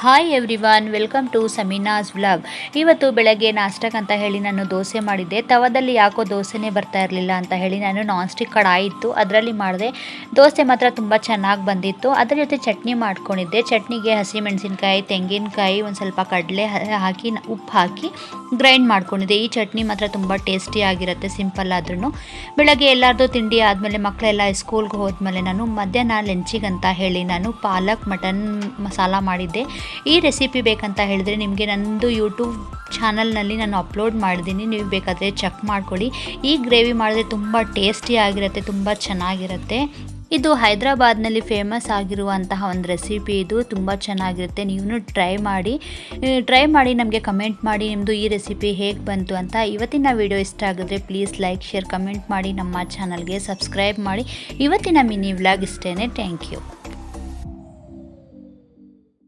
Hi everyone, welcome to Samina's vlog. ಇವತ್ತು ಬೆಳಗ್ಗೆ ನಾಷ್ಟಕ್ಕಂತ ಹೇಳಿ ನಾನು ದೋಸೆ ಮಾಡಿದ್ದೆ. ತವದಲ್ಲಿ ಯಾಕೋ ದೋಸೆನೇ ಬರ್ತಾ ಇರಲಿಲ್ಲ ಅಂತ ಹೇಳಿ ನಾನು ನಾನ್ ಸ್ಟಿಕ್ ಕಡಾಯಿ ಇತ್ತು ಅದರಲ್ಲಿ ಮಾಡಿದೆ. ದೋಸೆ ಮಾತ್ರ ತುಂಬ ಚೆನ್ನಾಗಿ ಬಂದಿತ್ತು. ಅದರ ಜೊತೆ ಚಟ್ನಿ ಮಾಡ್ಕೊಂಡಿದ್ದೆ. ಚಟ್ನಿಗೆ ಹಸಿಮೆಣಸಿನ್ಕಾಯಿ, ತೆಂಗಿನಕಾಯಿ, ಒಂದು ಸ್ವಲ್ಪ ಕಡಲೆ ಹಾಕಿ ಉಪ್ಪು ಹಾಕಿ ಗ್ರೈಂಡ್ ಮಾಡ್ಕೊಂಡಿದ್ದೆ. ಈ ಚಟ್ನಿ ಮಾತ್ರ ತುಂಬ ಟೇಸ್ಟಿಯಾಗಿರುತ್ತೆ, ಸಿಂಪಲ್ ಆದ್ರೂ. ಬೆಳಗ್ಗೆ ಎಲ್ಲರದು ತಿಂಡಿ ಆದಮೇಲೆ ಮಕ್ಕಳೆಲ್ಲ ಸ್ಕೂಲ್ಗೆ ಹೋದ್ಮೇಲೆ ನಾನು ಮಧ್ಯಾಹ್ನ ಲಂಚಿಗಂತ ಹೇಳಿ ನಾನು ಪಾಲಕ್ ಮಟನ್ ಮಸಾಲ ಮಾಡಿದ್ದೆ. ಈ ರೆಸಿಪಿ ಬೇಕಂತ ಹೇಳಿದ್ರೆ ನಿಮಗೆ ನನ್ನದು ಯೂಟ್ಯೂಬ್ ಚಾನಲ್ನಲ್ಲಿ ನಾನು ಅಪ್ಲೋಡ್ ಮಾಡಿದ್ದೀನಿ, ನೀವು ಬೇಕಾದರೆ ಚೆಕ್ ಮಾಡ್ಕೊಳ್ಳಿ. ಈ ಗ್ರೇವಿ ಮಾಡಿದ್ರೆ ತುಂಬ ಟೇಸ್ಟಿಯಾಗಿರುತ್ತೆ, ತುಂಬ ಚೆನ್ನಾಗಿರುತ್ತೆ. ಇದು ಹೈದರಾಬಾದ್ನಲ್ಲಿ ಫೇಮಸ್ ಆಗಿರುವಂತಹ ಒಂದು ರೆಸಿಪಿ. ಇದು ತುಂಬ ಚೆನ್ನಾಗಿರುತ್ತೆ. ನೀವು ಟ್ರೈ ಮಾಡಿ ನಮಗೆ ಕಮೆಂಟ್ ಮಾಡಿ ನಿಮ್ಮದು ಈ ರೆಸಿಪಿ ಹೇಗೆ ಬಂತು ಅಂತ. ಇವತ್ತಿನ ವಿಡಿಯೋ ಇಷ್ಟ ಆಗಿದ್ರೆ ಪ್ಲೀಸ್ ಲೈಕ್, ಶೇರ್, ಕಮೆಂಟ್ ಮಾಡಿ. ನಮ್ಮ ಚಾನಲ್ಗೆ ಸಬ್ಸ್ಕ್ರೈಬ್ ಮಾಡಿ. ಇವತ್ತಿನ ಮಿನಿ ವ್ಲಾಗ್ ಇಷ್ಟೇ. Thank you.